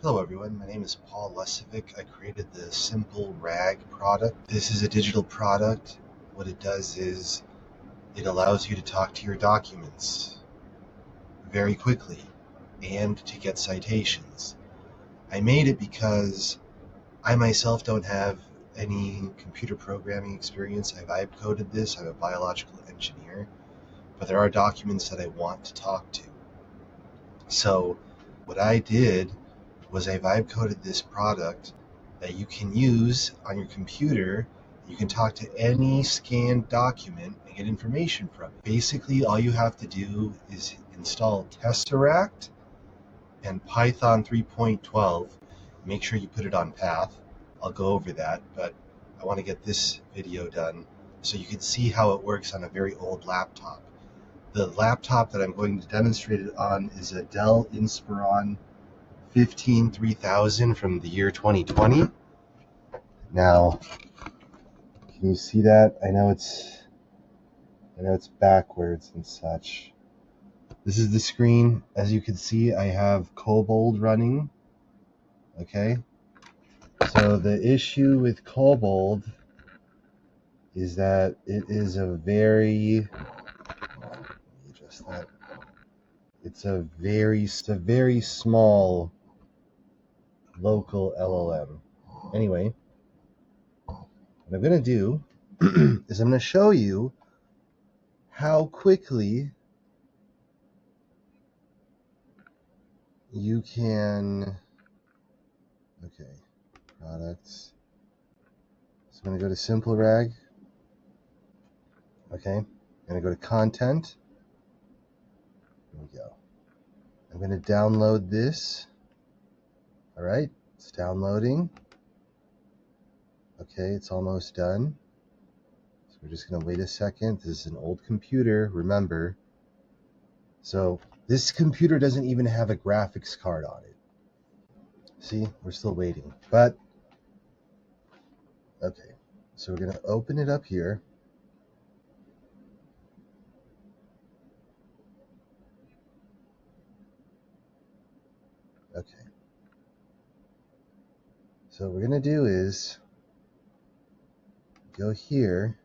Hello everyone, my name is Paul Lesevic. I created the Simple Rag product. This is a digital product. What it does is it allows you to talk to your documents very quickly and to get citations. I made it because I myself don't have any computer programming experience. I vibe coded this. I'm a biological engineer, but there are documents that I want to talk to. So what I did was I vibe coded this product that you can use on your computer. You can talk to any scanned document and get information from it. Basically, all you have to do is install Tesseract and Python 3.12. Make sure you put it on path. I'll go over that, but I want to get this video done so you can see how it works on a very old laptop. The laptop that I'm going to demonstrate it on is a Dell Inspiron 3000 from the year 2020. Now, can you see that? I know it's backwards and such. This is the screen. As you can see, I have Cobalt running. Okay. So the issue with Cobalt is that it is a very, let me adjust that. It's a very small local LLM. Anyway, what I'm going to do is I'm going to show you how quickly you can, okay, products. So I'm going to go to Simple Rag. Okay, I'm going to go to content. There we go. I'm going to download this. All right, it's downloading. Okay, it's almost done. So we're just going to wait a second. This is an old computer, remember. So this computer doesn't even have a graphics card on it. See, we're still waiting. But, okay, so we're going to open it up here. Okay. So what we're going to do is go here,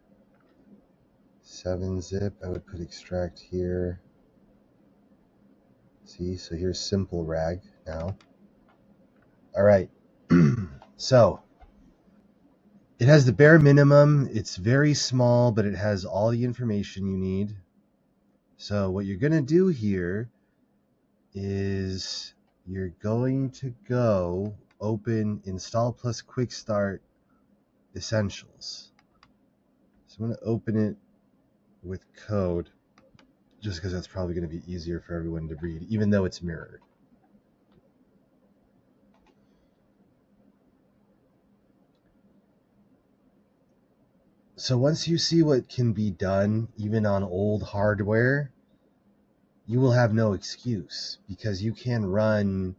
7-zip, I would put extract here. See, so here's Simple Rag now. All right, so it has the bare minimum. It's very small, but it has all the information you need. So what you're going to do here is you're going to go open Install plus Quick Start Essentials. So I'm going to open it with code, just because that's probably going to be easier for everyone to read, even though it's mirrored. So once you see what can be done, even on old hardware, you will have no excuse, because you can run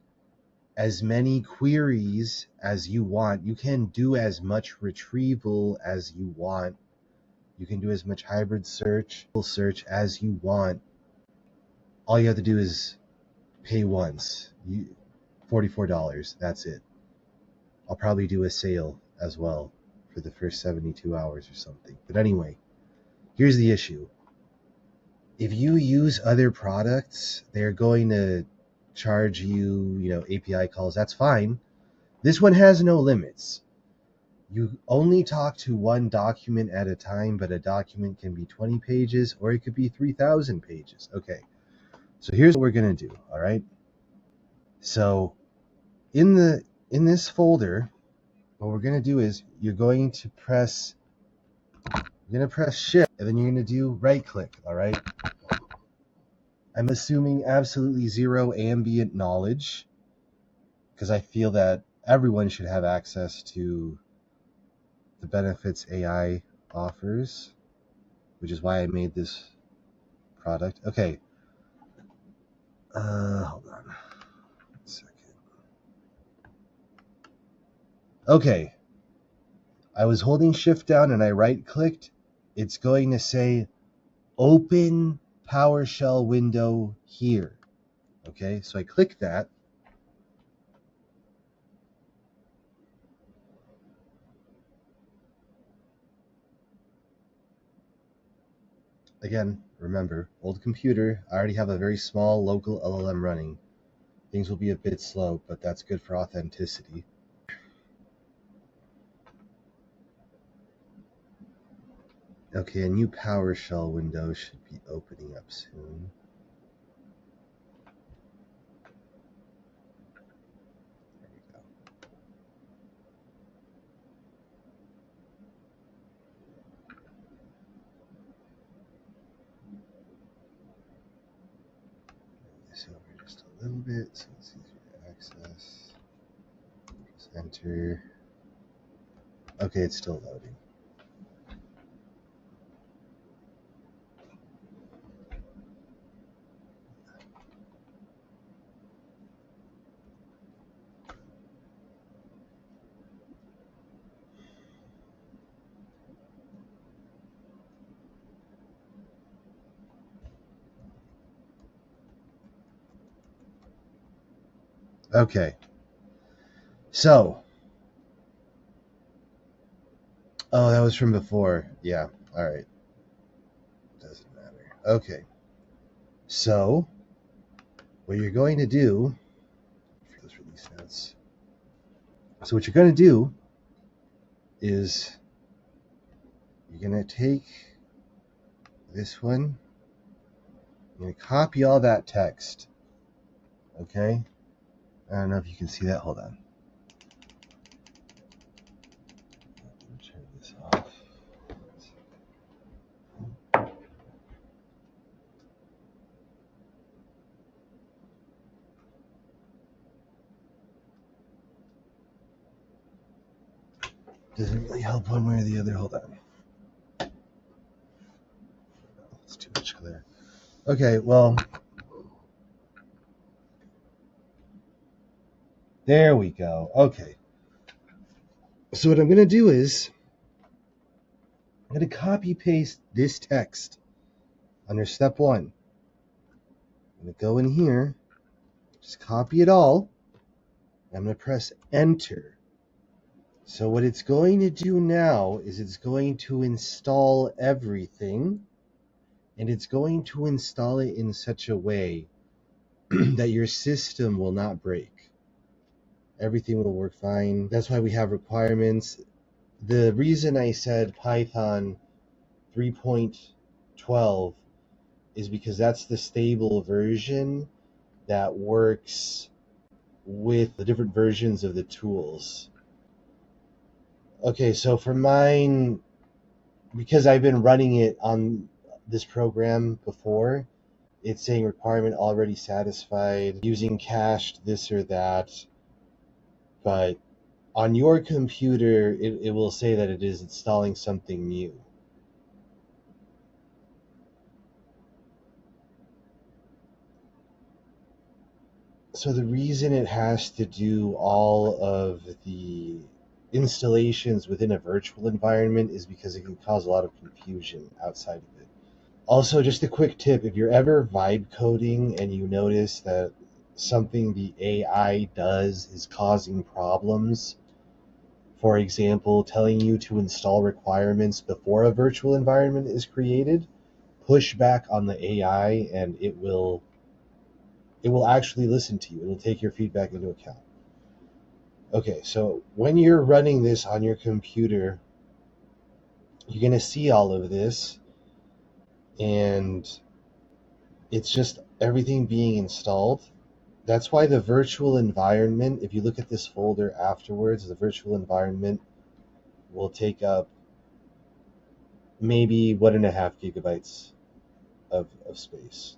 as many queries as you want. You can do as much retrieval as you want. You can do as much hybrid search as you want. All you have to do is pay once, $44. That's it. I'll probably do a sale as well for the first 72 hours or something. But anyway, here's the issue. If you use other products, they're going to charge you, API calls. That's fine. This one has no limits. You only talk to one document at a time, but a document can be 20 pages or it could be 3,000 pages. Okay, so here's what we're going to do, all right? So in this folder, what we're going to do is you're going to press shift, and then you're going to do right click, all right? I'm assuming absolutely zero ambient knowledge, because I feel that everyone should have access to the benefits AI offers, which is why I made this product. Okay. Hold on. 1 second. Okay. I was holding shift down and I right clicked. It's going to say open PowerShell window here. Okay, so I click that. again, remember, old computer, I already have a very small local LLM running. Things will be a bit slow, but that's good for authenticity. Okay, a new PowerShell window should be opening up soon. There we go. Move this over just a little bit so it's easier to access. Just enter. Okay, it's still loading. Okay, so, oh, that was from before. Yeah, all right. Doesn't matter. Okay, so what you're going to do, for those release notes. So what you're going to do is you're going to take this one, you're going to copy all that text. Okay, I don't know if you can see that. Hold on. Let me turn this off. Doesn't really help one way or the other. Hold on. It's too much clear. Okay, well, there we go. Okay. So what I'm going to do is I'm going to copy paste this text under step 1. I'm going to go in here, just copy it all. I'm going to press enter. So what it's going to do now is it's going to install everything, and it's going to install it in such a way that your system will not break. Everything will work fine. That's why we have requirements. The reason I said Python 3.12 is because that's the stable version that works with the different versions of the tools. Okay, so for mine, because I've been running it on this program before, it's saying requirement already satisfied, using cached this or that, but on your computer, it will say that it is installing something new. So the reason it has to do all of the installations within a virtual environment is because it can cause a lot of confusion outside of it. Also, just a quick tip, if you're ever vibe coding and you notice that something the AI does is causing problems, for example, telling you to install requirements before a virtual environment is created, push back on the AI and it will actually listen to you. It will take your feedback into account. Okay, so when you're running this on your computer, you're going to see all of this, and it's just everything being installed. That's why the virtual environment, if you look at this folder afterwards, the virtual environment will take up maybe 1.5 gigabytes of space.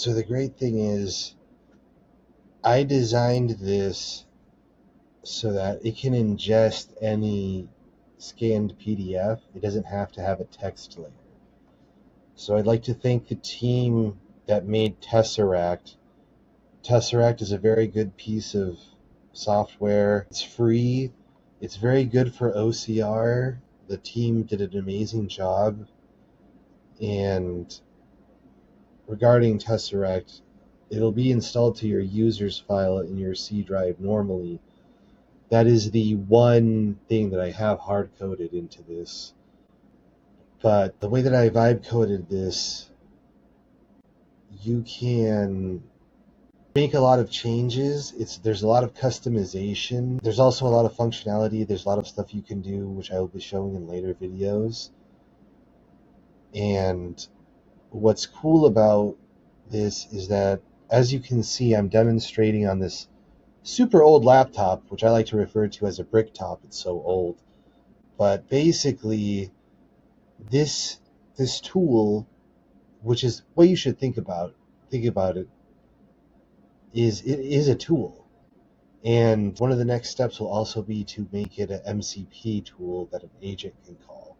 So the great thing is I designed this so that it can ingest any scanned PDF. It doesn't have to have a text layer. So I'd like to thank the team that made Tesseract. Tesseract is a very good piece of software. It's free. It's very good for OCR. The team did an amazing job. And regarding Tesseract, it'll be installed to your users file in your C drive normally. That is the one thing that I have hard coded into this. But the way that I vibe coded this, you can make a lot of changes. There's a lot of customization. There's also a lot of functionality. There's a lot of stuff you can do, which I will be showing in later videos. And what's cool about this is that, as you can see, I'm demonstrating on this super old laptop, which I like to refer to as a brick top. It's so old. But basically, this tool, which is what you should think about it, is a tool. And one of the next steps will also be to make it an MCP tool that an agent can call.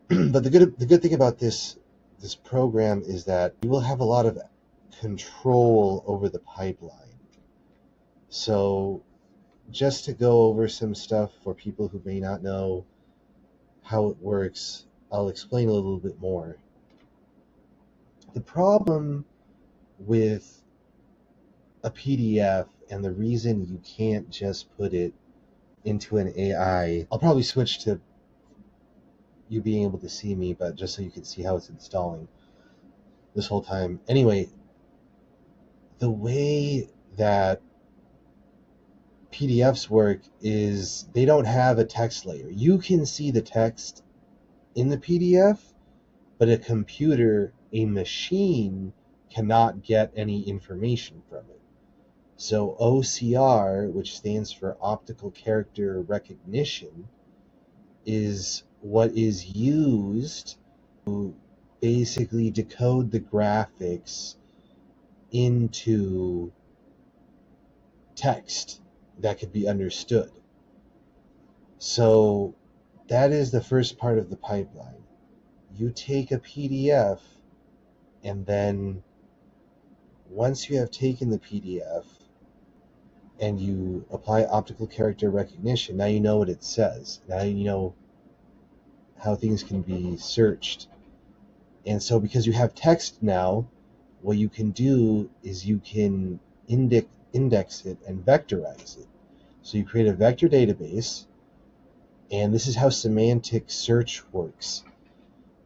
But the good thing about this program is that you will have a lot of control over the pipeline. So just to go over some stuff for people who may not know how it works, I'll explain a little bit more. The problem with a PDF, and the reason you can't just put it into an AI, I'll probably switch to you being able to see me, but just so you can see how it's installing this whole time. Anyway, the way that PDFs work is they don't have a text layer. You can see the text in the PDF, but a computer, a machine, cannot get any information from it. So OCR, which stands for optical character recognition, is what is used to basically decode the graphics into text that could be understood. So that is the first part of the pipeline. You take a PDF, and then once you have taken the PDF and you apply optical character recognition, now you know what it says. Now you know how things can be searched. And so because you have text now, what you can do is you can index it and vectorize it. So you create a vector database, and this is how semantic search works.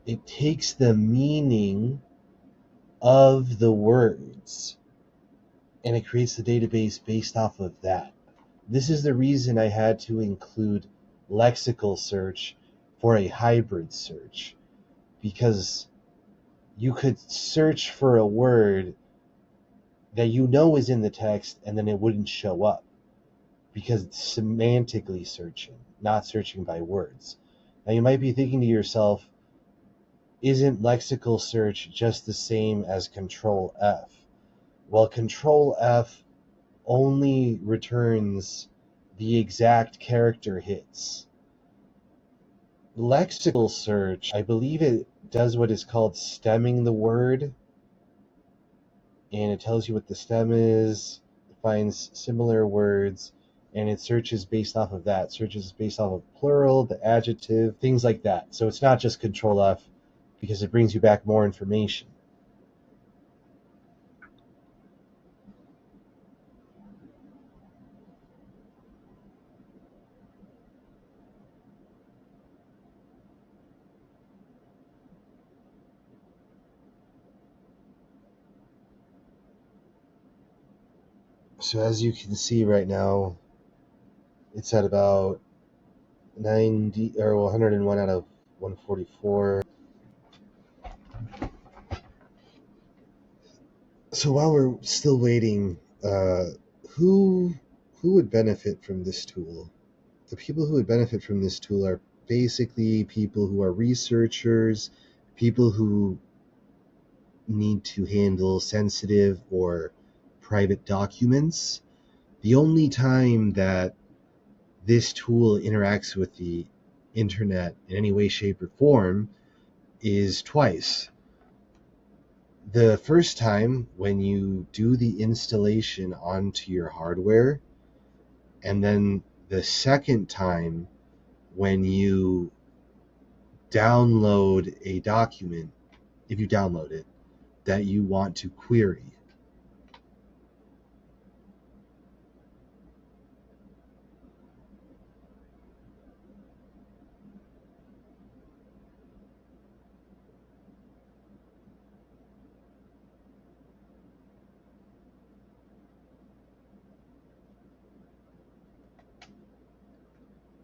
It takes the meaning of the words and it creates the database based off of that. This is the reason I had to include lexical search for a hybrid search, because you could search for a word that you know is in the text and then it wouldn't show up because it's semantically searching, not searching by words. Now you might be thinking to yourself, isn't lexical search just the same as Control F? Well, Control F only returns the exact character hits. Lexical search, I believe it does what is called stemming the word, and it tells you what the stem is, it finds similar words, and it searches based off of that. Searches based off of plural, the adjective, things like that. So it's not just Control F, because it brings you back more information. So as you can see right now, it's at about 101 out of 144. So while we're still waiting, who would benefit from this tool? The people who would benefit from this tool are basically people who are researchers, people who need to handle sensitive or private documents. The only time that this tool interacts with the internet in any way, shape, or form is twice. The first time when you do the installation onto your hardware, and then the second time when you download a document, if you download it, that you want to query.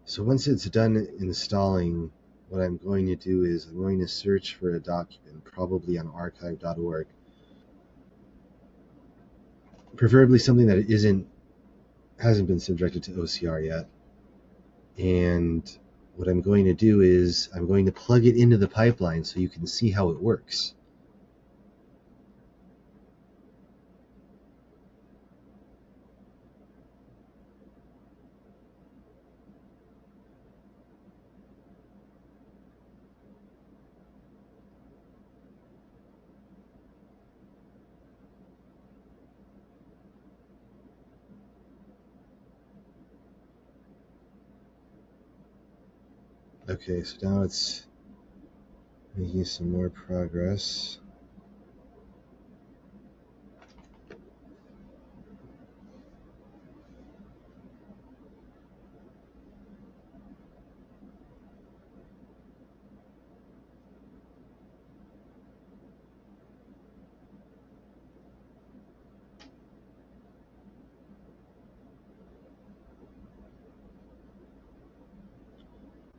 So once it's done installing, what I'm going to do is I'm going to search for a document, probably on archive.org, preferably something that hasn't been subjected to OCR yet. And what I'm going to do is I'm going to plug it into the pipeline so you can see how it works. Okay, so now it's making some more progress.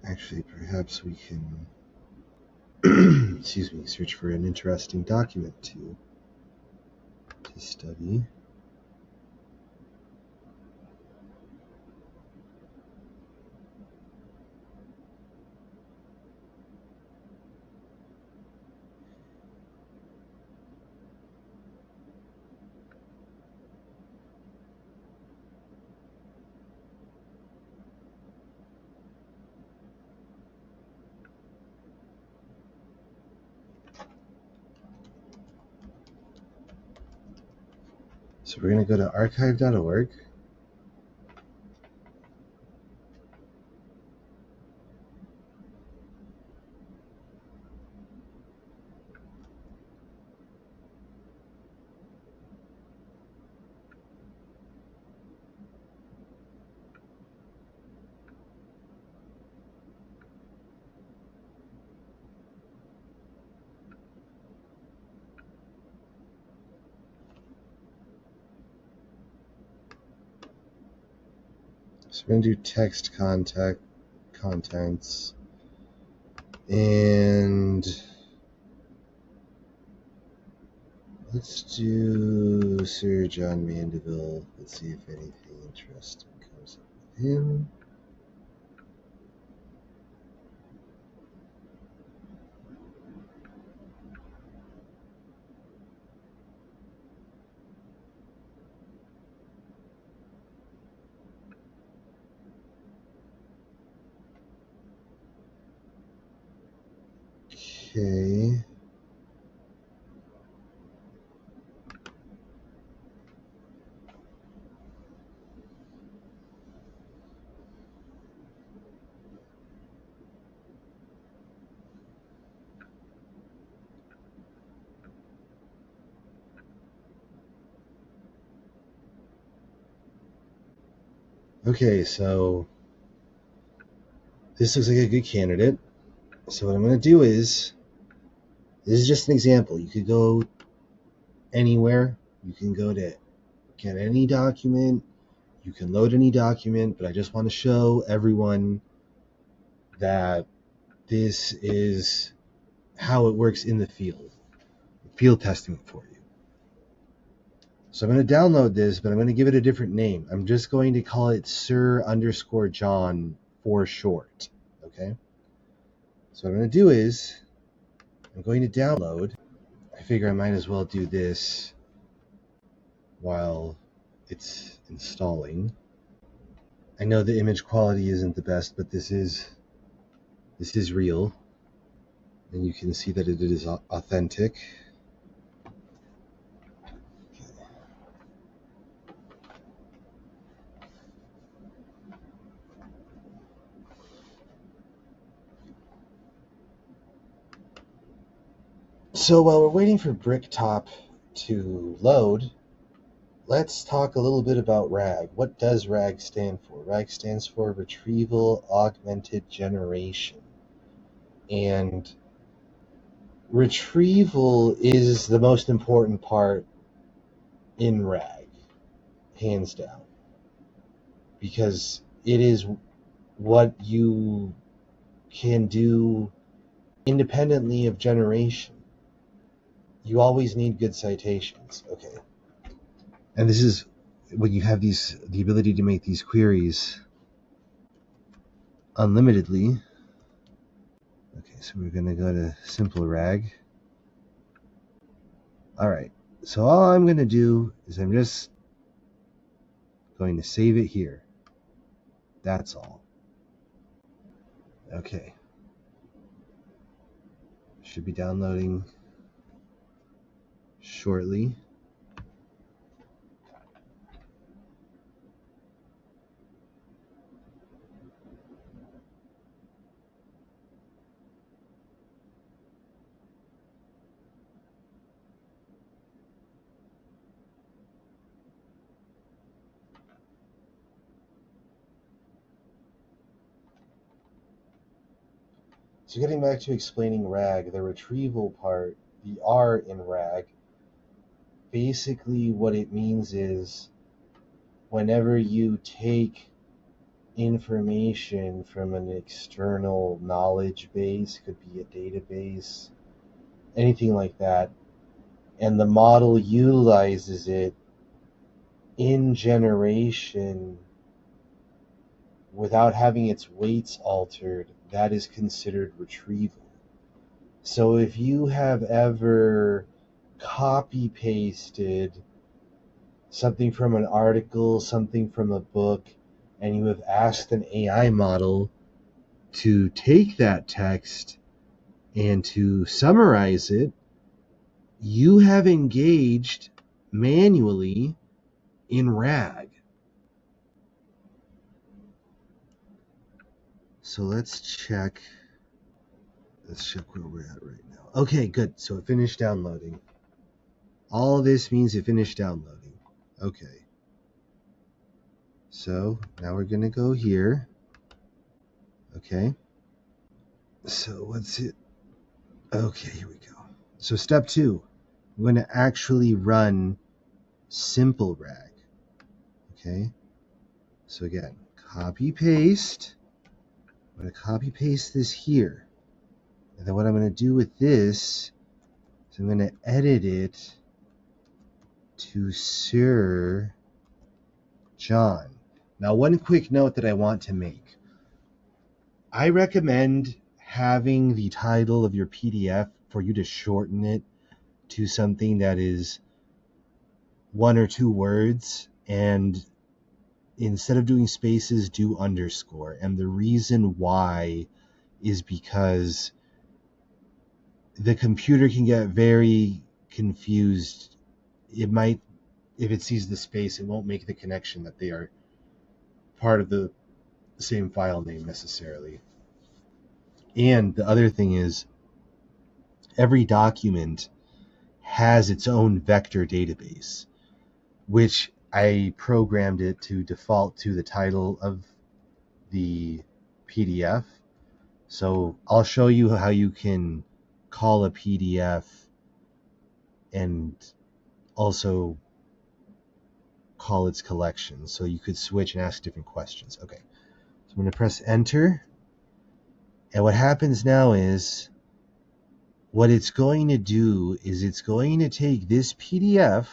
Actually, perhaps we can excuse me, search for an interesting document to study. So we're going to go to archive.org. So we're going to do text contents, and let's do Sir John Mandeville. Let's see if anything interesting comes up with him. Okay. Okay, so this looks like a good candidate. So what I'm going to do is, this is just an example. You could go anywhere. You can go to get any document. You can load any document, but I just want to show everyone that this is how it works in the field testing for you. So I'm going to download this, but I'm going to give it a different name. I'm just going to call it Sir_John for short. Okay. So what I'm going to do is I'm going to download. I figure I might as well do this while it's installing. I know the image quality isn't the best, but this is real, and you can see that it is authentic. So while we're waiting for Bricktop to load, let's talk a little bit about RAG. What does RAG stand for? RAG stands for Retrieval Augmented Generation. And retrieval is the most important part in RAG, hands down, because it is what you can do independently of generation. You always need good citations. Okay. And this is when you have the ability to make these queries unlimitedly. Okay, so we're going to go to simple RAG. All right, so all I'm going to do is I'm just going to save it here. That's all. Okay. Should be downloading shortly. So getting back to explaining RAG, the retrieval part, the R in RAG, basically what it means is whenever you take information from an external knowledge base, could be a database, anything like that, and the model utilizes it in generation without having its weights altered, that is considered retrieval. So if you have ever copy pasted something from an article, something from a book, and you have asked an AI model to take that text and to summarize it, you have engaged manually in RAG. So let's check where we're at right now. Okay, good. So it finished downloading. All this means it finished downloading. Okay. So now we're going to go here. Okay. So what's it? Okay, here we go. So step 2, I'm going to actually run simple RAG. Okay. So again, copy paste. I'm going to copy paste this here. And then what I'm going to do with this is I'm going to edit it to Sir John. Now, one quick note that I want to make. I recommend having the title of your PDF for you to shorten it to something that is 1 or 2 words, and instead of doing spaces, do underscore. And the reason why is because the computer can get very confused. It might, if it sees the space, it won't make the connection that they are part of the same file name necessarily. And the other thing is, every document has its own vector database, which I programmed it to default to the title of the PDF. So I'll show you how you can call a PDF and also call its collection. So you could switch and ask different questions. Okay, so I'm going to press enter. And what happens now is, what it's going to do is it's going to take this PDF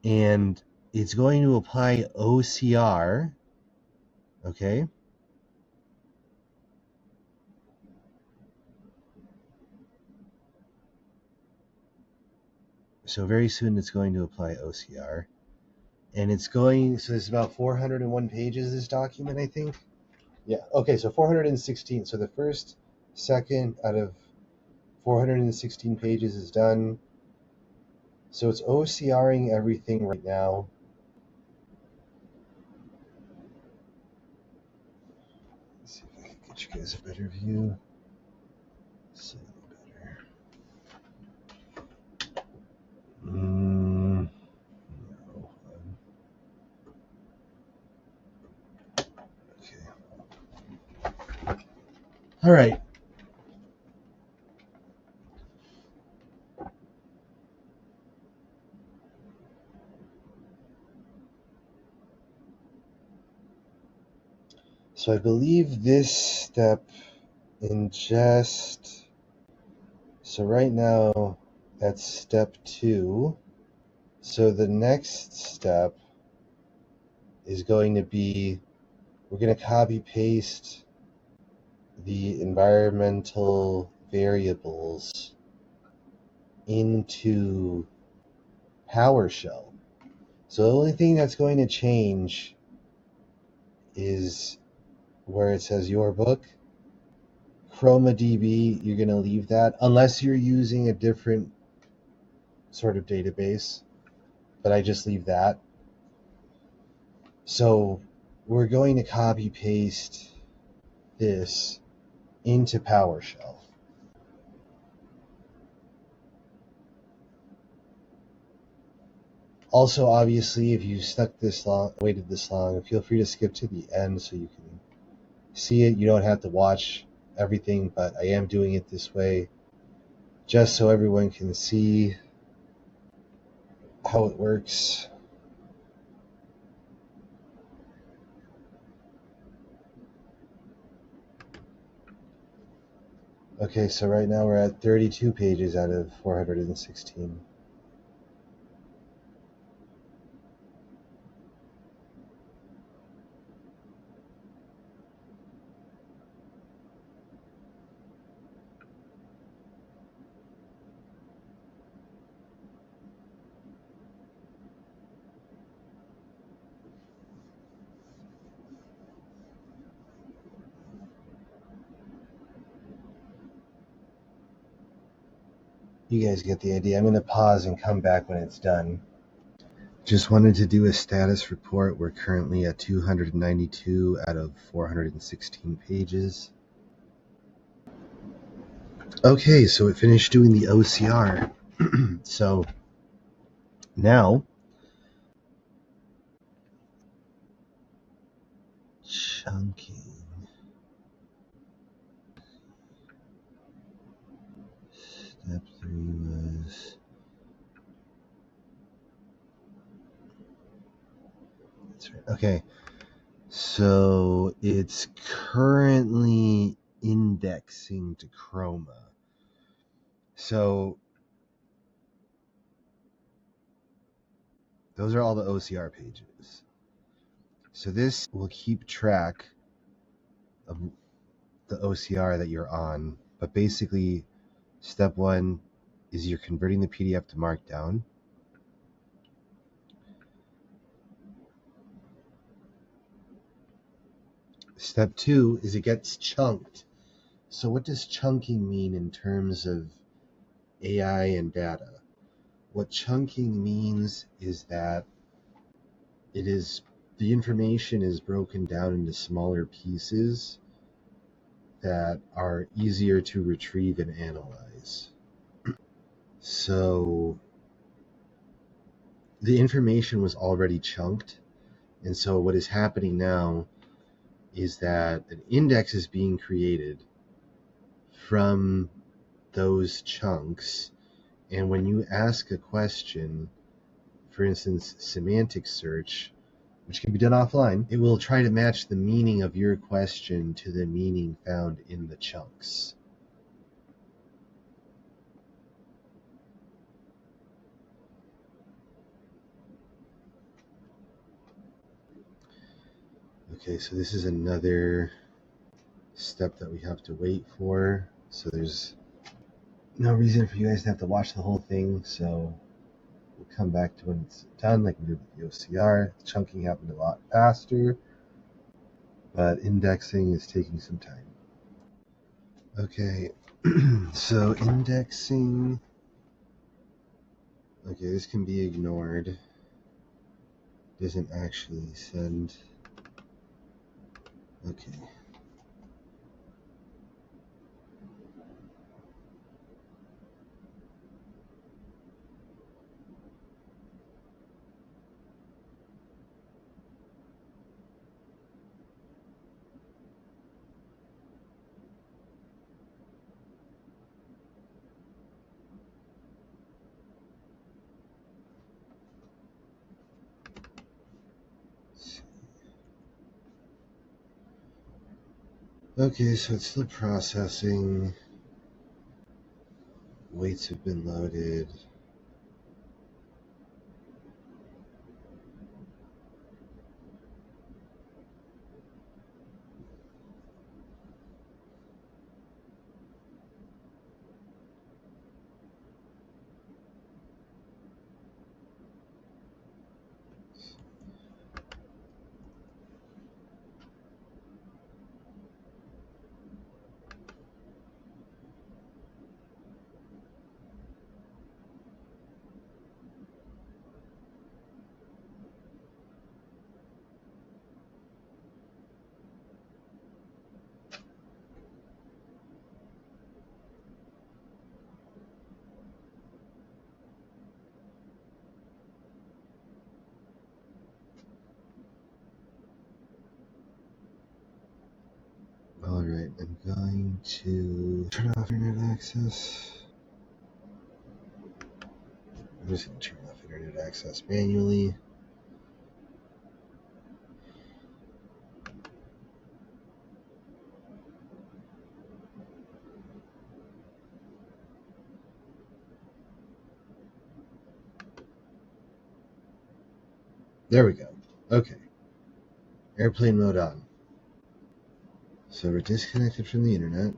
and it's going to apply OCR. Okay. So very soon it's going to apply OCR. And it's going, so it's about 401 pages, this document, I think. Yeah, okay, so 416. So the first second out of 416 pages is done. So it's OCRing everything right now. Let's see if I can get you guys a better view. Slightly better. No. Okay. All right. So I believe this step ingest. So right now, that's step 2. So the next step is going to be, we're going to copy paste the environmental variables into PowerShell. So the only thing that's going to change is where it says your book. ChromaDB, you're going to leave that unless you're using a different sort of database, but I just leave that. So we're going to copy paste this into PowerShell. Also, obviously, if you waited this long, feel free to skip to the end so you can see it. You don't have to watch everything, but I am doing it this way just so everyone can see how it works. Okay, so right now we're at 32 pages out of 416. You guys get the idea. I'm going to pause and come back when it's done. Just wanted to do a status report. We're currently at 292 out of 416 pages. Okay, so it finished doing the OCR. So now, chunking. Step 3 was... That's right. Okay, so it's currently indexing to Chroma. So those are all the OCR pages. So this will keep track of the OCR that you're on, but basically step 1 is you're converting the PDF to Markdown. Step 2 is it gets chunked. So what does chunking mean in terms of AI and data? What chunking means is that the information is broken down into smaller pieces that are easier to retrieve and analyze. So the information was already chunked, and so what is happening now is that an index is being created from those chunks, and when you ask a question, for instance, semantic search, which can be done offline, it will try to match the meaning of your question to the meaning found in the chunks. Okay, so this is another step that we have to wait for. So there's no reason for you guys to have to watch the whole thing. So We'll come back to when it's done, like we did with the OCR. Chunking happened a lot faster, but indexing is taking some time. Okay, so indexing. Okay, this can be ignored. Doesn't actually send. Okay. Okay, so it's still processing. Weights have been loaded. Alright, I'm going to turn off internet access. I'm just going to turn off internet access manually. There we go. Okay. Airplane mode on. So we're disconnected from the internet.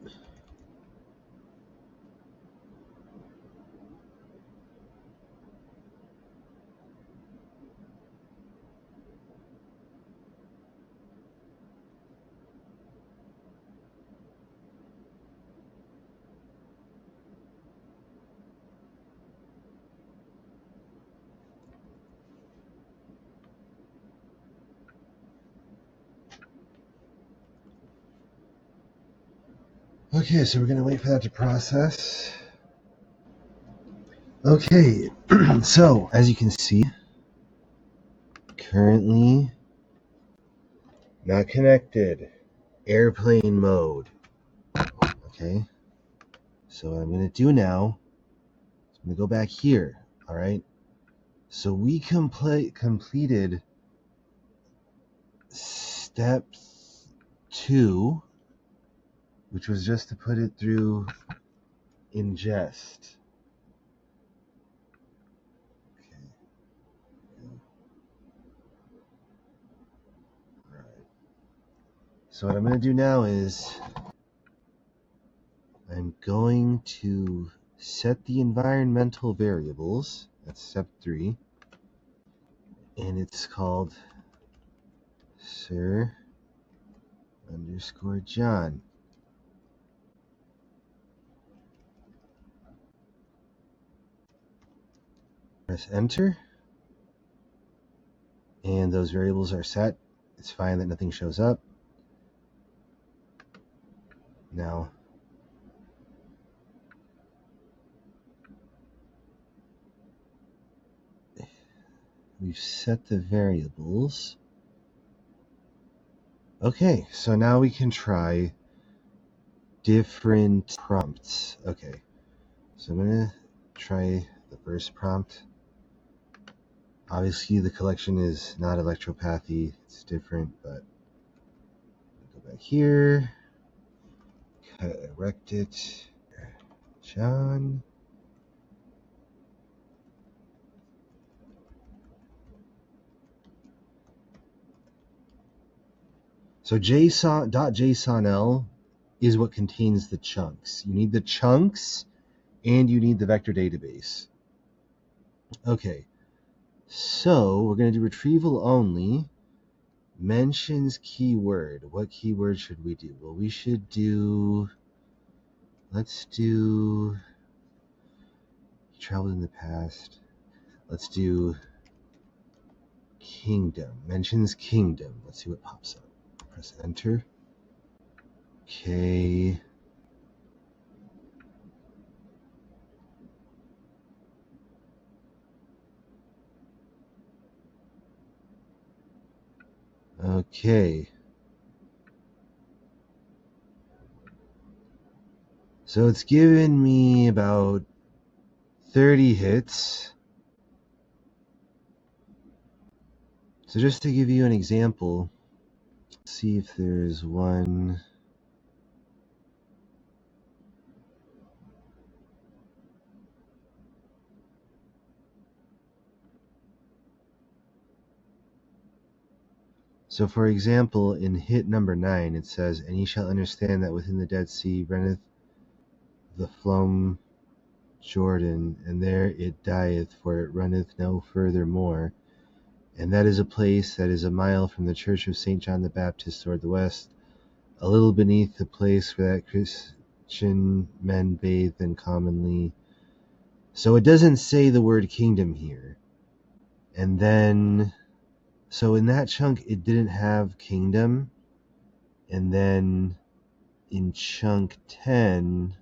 Okay, so we're going to wait for that to process. Okay, so as you can see, currently not connected. Airplane mode. Okay, so what I'm going to do now is I'm going to go back here. All right, so we completed step 2, which was just to put it through ingest. Okay. Right. So what I'm going to do now is I'm going to set the environmental variables. That's step 3. And it's called Sir_John. Press enter. And those variables are set. It's fine that nothing shows up. Now, we've set the variables. Okay, so now we can try different prompts. Okay, so I'm going to try the first prompt. Obviously, the collection is not electropathy. It's different, but go back here. Correct it. John. So JSON.jsonl is what contains the chunks. You need the chunks and you need the vector database. Okay, So we're going to do retrieval only. Mentions keyword. What keyword should we do? Well, we should do, let's do traveled in the past. Let's do kingdom. Mentions kingdom. Let's see what pops up. Press enter. Okay. Okay. So it's given me about 30 hits. So just to give you an example, let's see if there's one. So for example, in hit number 9, it says, "And ye shall understand that within the Dead Sea runneth the flom Jordan, and there it dieth, for it runneth no furthermore. And that is a place that is a mile from the church of St. John the Baptist toward the west, a little beneath the place where that Christian men bathe and commonly." So it doesn't say the word kingdom here. And then, so in that chunk, it didn't have kingdom. And then in chunk 10,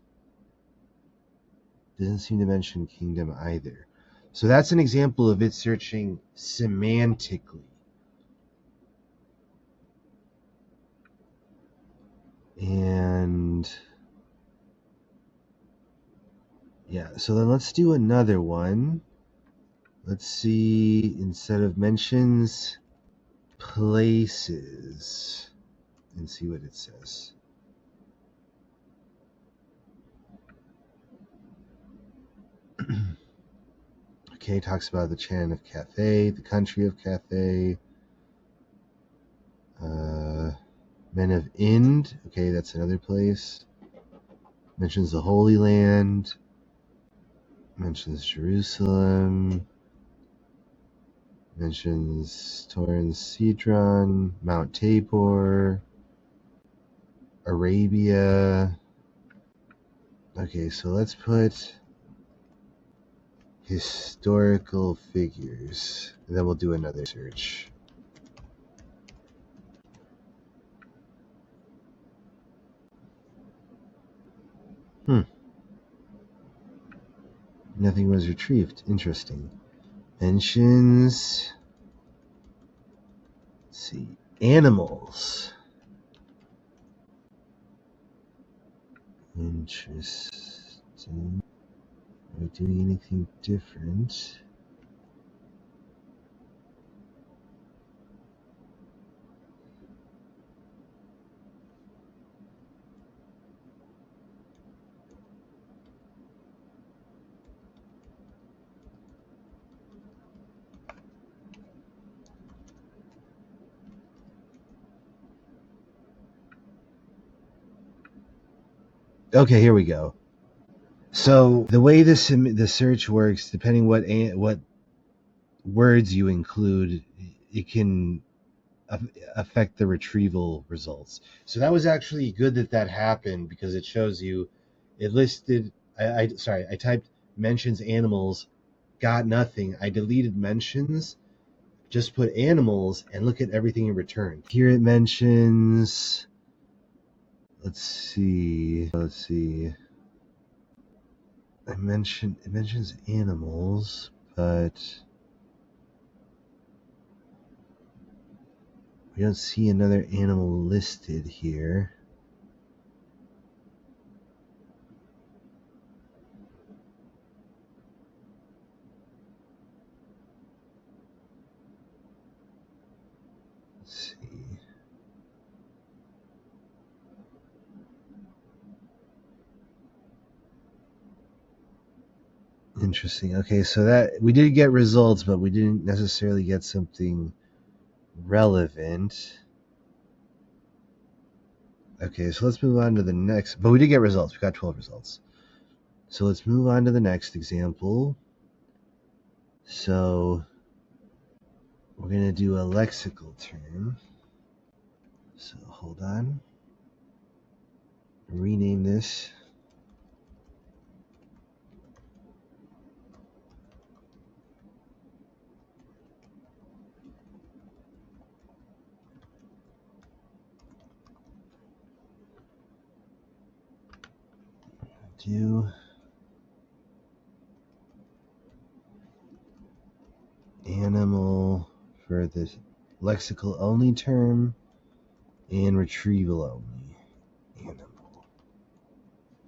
doesn't seem to mention kingdom either. So that's an example of it searching semantically. And yeah, so then let's do another one. Let's see, instead of mentions, places, and see what it says. Okay, talks about the Chan of Cathay, the country of Cathay, men of Ind. Okay, that's another place. Mentions the Holy Land. Mentions Jerusalem. Mentions Torrens Cedron, Mount Tabor, Arabia. Okay, so let's put historical figures, and then we'll do another search. Nothing was retrieved. Interesting. Mentions, let's see, animals. Interesting. Are we doing anything different? Okay, here we go. So the way the search works, depending what words you include, it can affect the retrieval results. So that was actually good that happened, because it shows you, it listed. I typed mentions animals, got nothing. I deleted mentions, just put animals, and look at everything it returned. Here it mentions. Let's see. It mentions animals, but we don't see another animal listed here. Let's see. Interesting. Okay, so that we did get results, but we didn't necessarily get something relevant. Okay, so let's move on to the next. But we did get results. We got 12 results. So let's move on to the next example. So we're going to do a lexical term. So hold on. Rename this. Do animal for the lexical only term and retrieval only. Animal.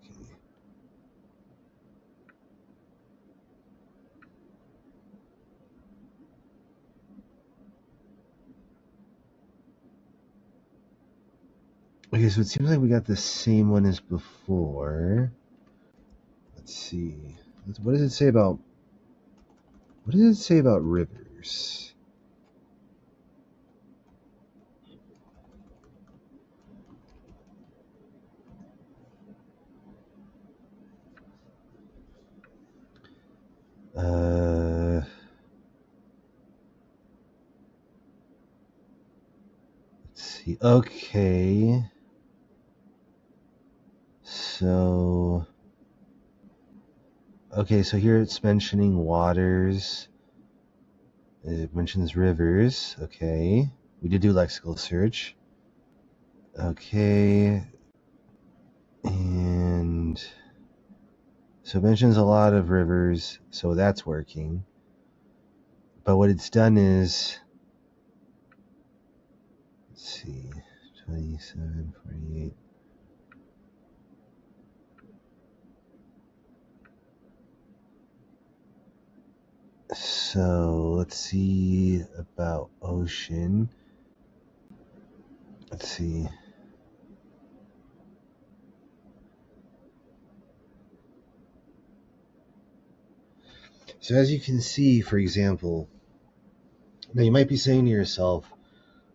Okay. Okay, so it seems like we got the same one as before. Let's see. What does it say about rivers? Let's see. Okay. So here it's mentioning waters. It mentions rivers. Okay. We did do lexical search. Okay. And so it mentions a lot of rivers, so that's working. But what it's done is, let's see, 27, 48. So let's see about ocean. Let's see. So as you can see, for example, now you might be saying to yourself,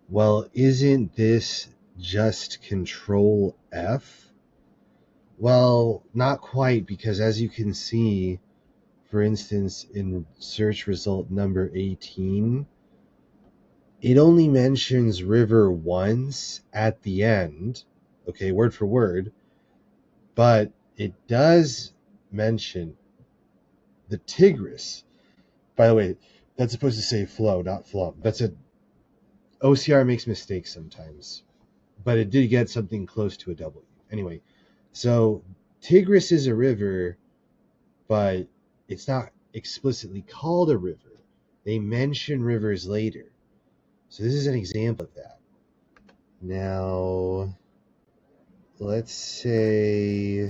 well, isn't this just Control F? Well, not quite, because as you can see, for instance, in search result number 18, it only mentions river once at the end, okay, word for word, but it does mention the Tigris. By the way, that's supposed to say flow, not flum. That's a OCR makes mistakes sometimes, but it did get something close to a W. Anyway, so Tigris is a river, but it's not explicitly called a river. They mention rivers later. So this is an example of that. Now, let's say,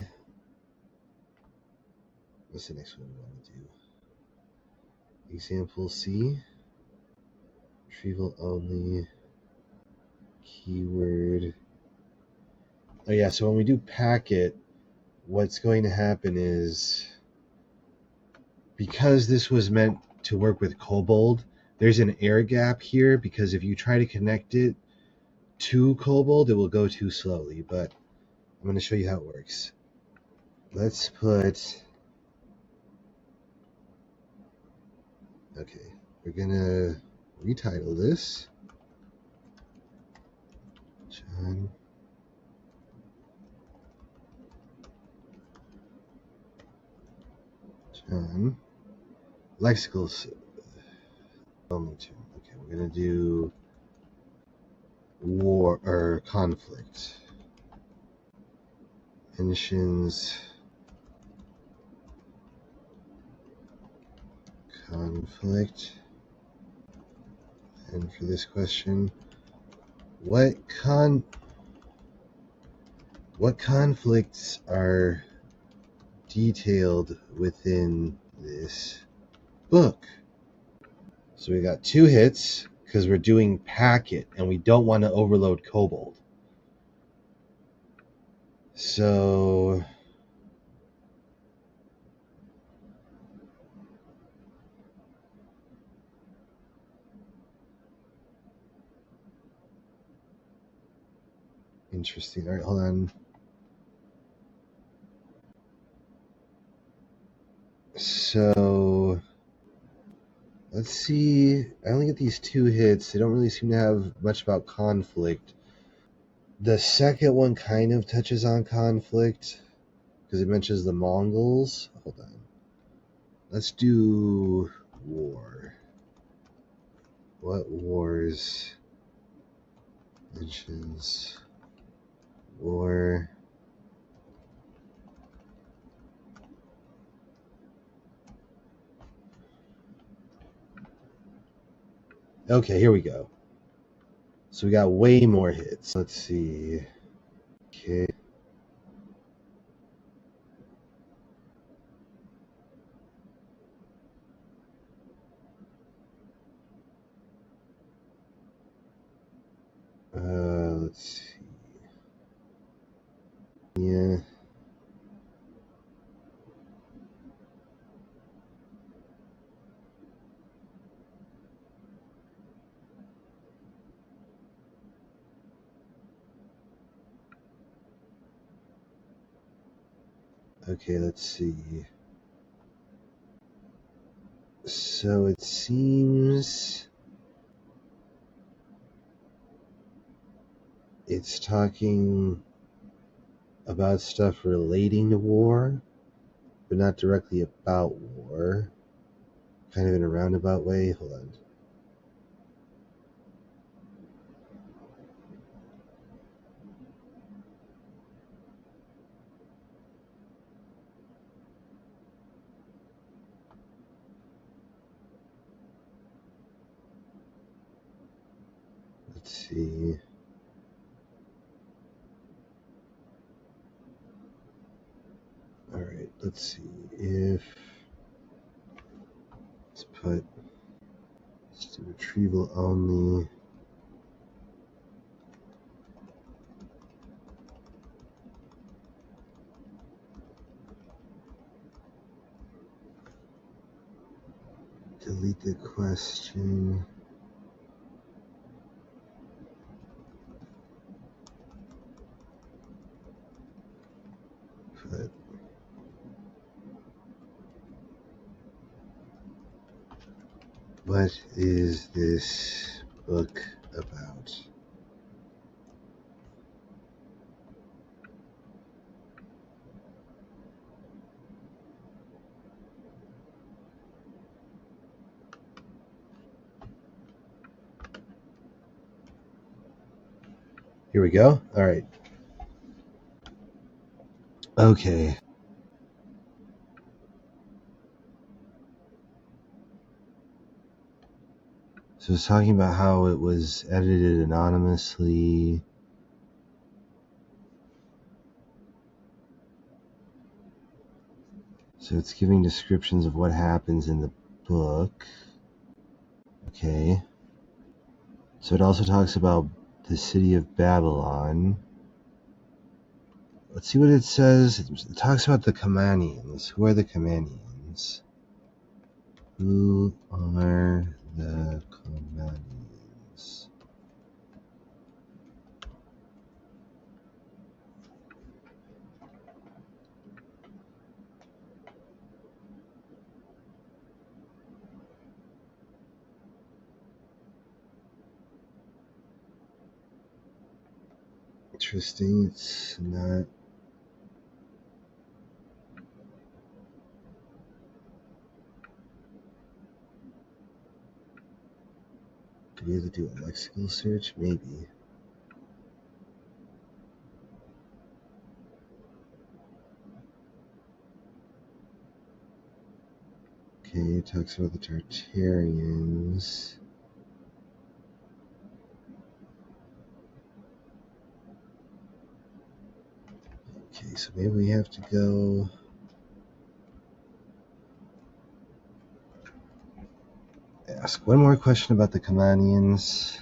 what's the next one we want to do? Example C, retrieval only, keyword. Oh yeah, so when we do packet, what's going to happen is, because this was meant to work with Kobold, there's an air gap here, because if you try to connect it to Kobold, it will go too slowly, but I'm going to show you how it works. Let's put, okay, we're going to retitle this. John. Lexicals. Only two. Okay, we're going to do war or conflict. Mentions conflict. And for this question, what conflicts are detailed within this book? So we got 2 hits because we're doing packet and we don't want to overload Kobold. So interesting. All right, hold on. So Let's see. I only get these 2 hits. They don't really seem to have much about conflict. The second one kind of touches on conflict because it mentions the Mongols. Hold on. Let's do war. What wars mentions war? Okay, here we go. So we got way more hits. Let's see. Okay. Let's see. Yeah. Okay, let's see. So it seems it's talking about stuff relating to war, but not directly about war. Kind of in a roundabout way. Hold on. Let's see. All right, let's see if let's do retrieval only. Delete the question. Put what is this book about? Here we go. All right. Okay. So it's talking about how it was edited anonymously. So it's giving descriptions of what happens in the book. Okay. So it also talks about the city of Babylon. Let's see what it says. It talks about the Kamanians. Who are the Kamanians? Who are the Kamanians? Interesting. It's not. Do we have to do a lexical search? Maybe. Okay, it talks about the Tartarians. Okay, so maybe we have to go. Ask one more question about the Kamanians.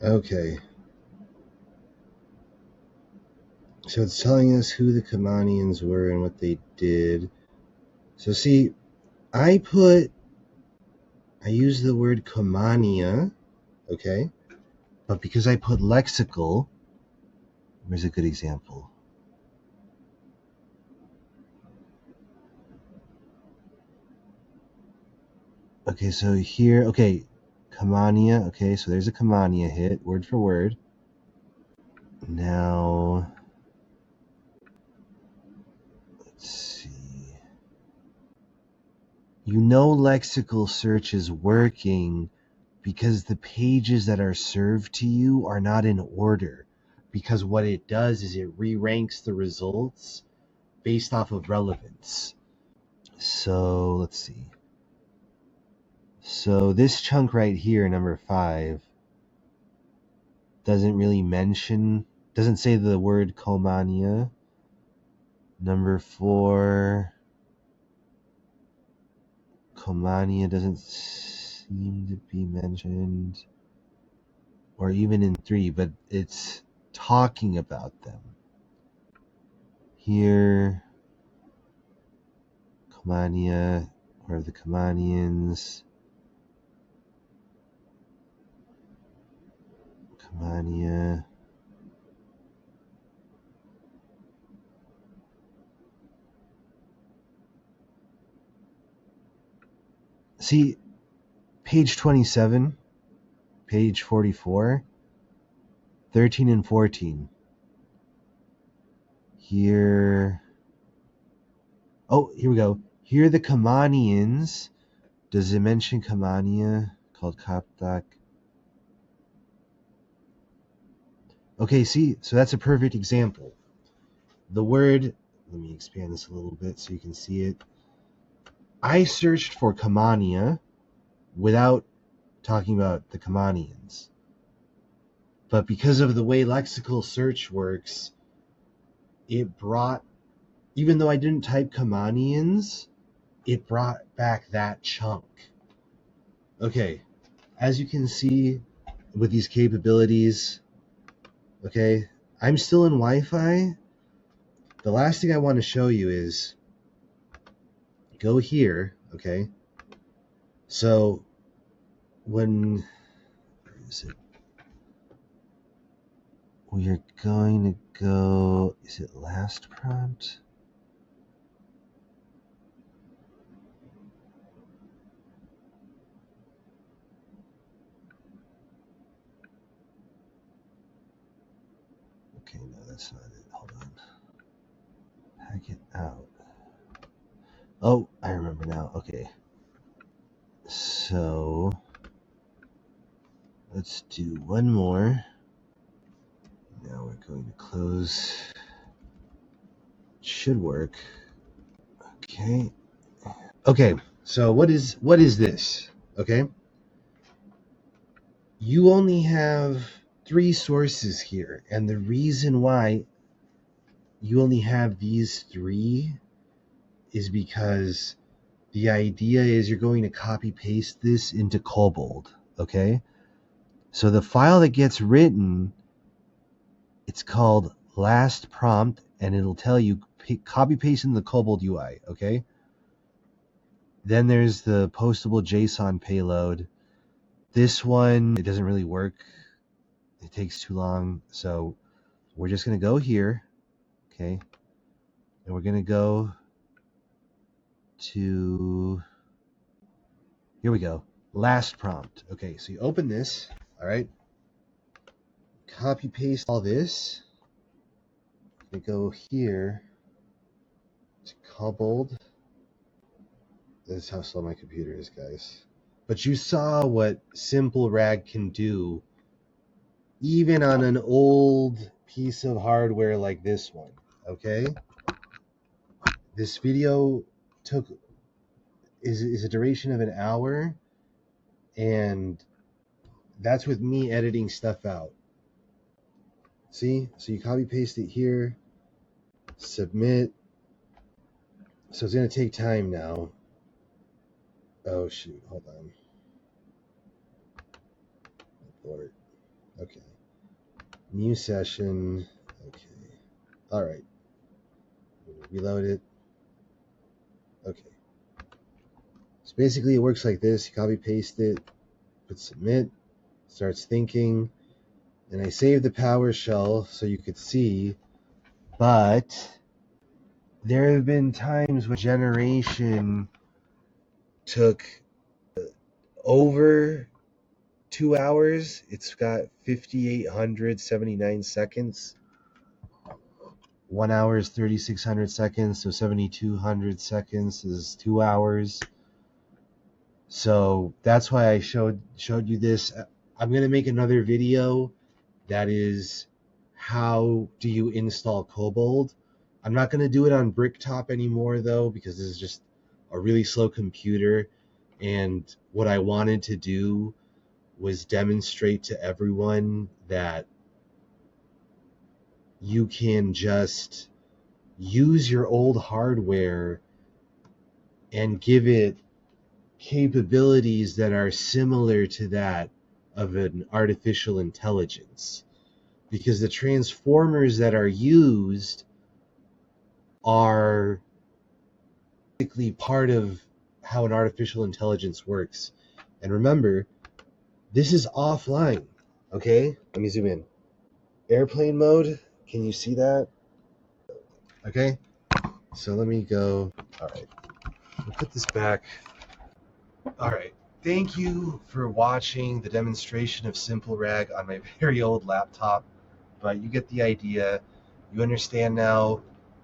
Okay. So it's telling us who the Kamanians were and what they did. So see, I use the word Kamania, okay? But because I put lexical, where's a good example? Okay, so here, okay, Kamania, okay, so there's a Kamania hit, word for word. Now, let's see. You know lexical search is working because the pages that are served to you are not in order. Because what it does is it re-ranks the results based off of relevance. So let's see. So this chunk right here, number 5, doesn't say the word Komania. Number 4, Komania doesn't seem to be mentioned. Or even in 3, but it's talking about them. Here, Komania, or the Komanians. Komania. See, page 27, page 44, 13 and 14. Here. Oh, here we go. Here the Kamanians. Does it mention Kamania called Kaptak? Okay, see, so that's a perfect example. The word, let me expand this a little bit so you can see it. I searched for Kamania without talking about the Kamanians. But because of the way lexical search works, it brought, even though I didn't type Kamanians, it brought back that chunk. Okay, as you can see with these capabilities, okay, I'm still in Wi-Fi. The last thing I want to show you is go here, okay? So when is it? We are going to go, is it last prompt? Okay, no, that's not it. Hold on. Hack it out. Oh, I remember now. Okay. So let's do one more. Now we're going to close. It should work. Okay. Okay. So what is this? Okay. You only have 3 sources here, and the reason why you only have these 3 is because the idea is you're going to copy paste this into Kobold, okay? So the file that gets written, it's called last prompt, and it'll tell you copy paste in the Kobold UI, okay? Then there's the postable JSON payload. This one, it doesn't really work. It takes too long, so we're just going to go here, okay? And we're going to go to, here we go, last prompt. Okay, so you open this, all right? Copy paste all this. We go here to Kobold. This is how slow my computer is, guys. But you saw what simple rag can do even on an old piece of hardware like this one, okay? This video is a duration of an hour, and that's with me editing stuff out. See? So you copy paste it here, submit. So it's going to take time now. Oh, shoot. Hold on. Abort. Okay. New session. Okay. All right, reload it. Okay. So basically, it works like this: you copy paste it, put submit, starts thinking, and I saved the PowerShell so you could see. But there have been times when generation took over 2 hours. It's got 5,879 seconds. 1 hour is 3,600 seconds, so 7,200 seconds is 2 hours. So that's why I showed you this. I'm gonna make another video that is how do you install Kobold. I'm not gonna do it on Bricktop anymore though, because this is just a really slow computer. And what I wanted to do was demonstrate to everyone that you can just use your old hardware and give it capabilities that are similar to that of an artificial intelligence. Because the transformers that are used are basically part of how an artificial intelligence works. And remember, this is offline. Okay? Let me zoom in. Airplane mode. Can you see that? Okay? So let me go. All right. I'll put this back. All right. Thank you for watching the demonstration of Simple Rag on my very old laptop, but you get the idea. You understand now.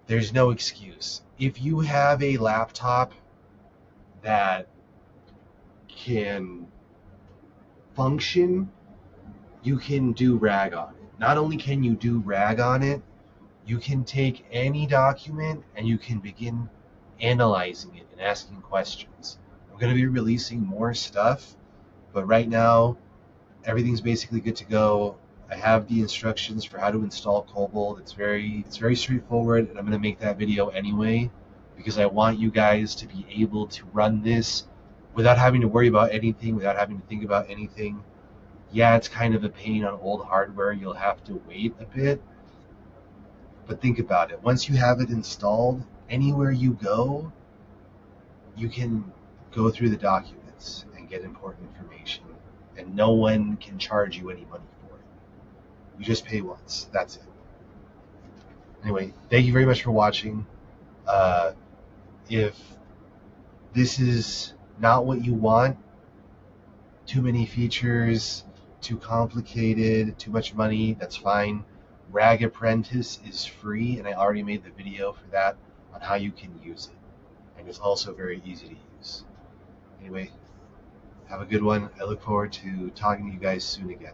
There's no excuse. If you have a laptop that can function, you can do RAG on it. Not only can you do RAG on it, you can take any document and you can begin analyzing it and asking questions. I'm going to be releasing more stuff, but right now everything's basically good to go. I have the instructions for how to install Kobold. It's very straightforward, and I'm going to make that video anyway because I want you guys to be able to run this without having to worry about anything, without having to think about anything. Yeah, it's kind of a pain on old hardware. You'll have to wait a bit, but think about it. Once you have it installed, anywhere you go, you can go through the documents and get important information, and no one can charge you any money for it. You just pay once. That's it. Anyway, thank you very much for watching. If this is not what you want, too many features, too complicated, too much money, that's fine. Rag Apprentice is free, and I already made the video for that on how you can use it. And it's also very easy to use. Anyway, have a good one. I look forward to talking to you guys soon again.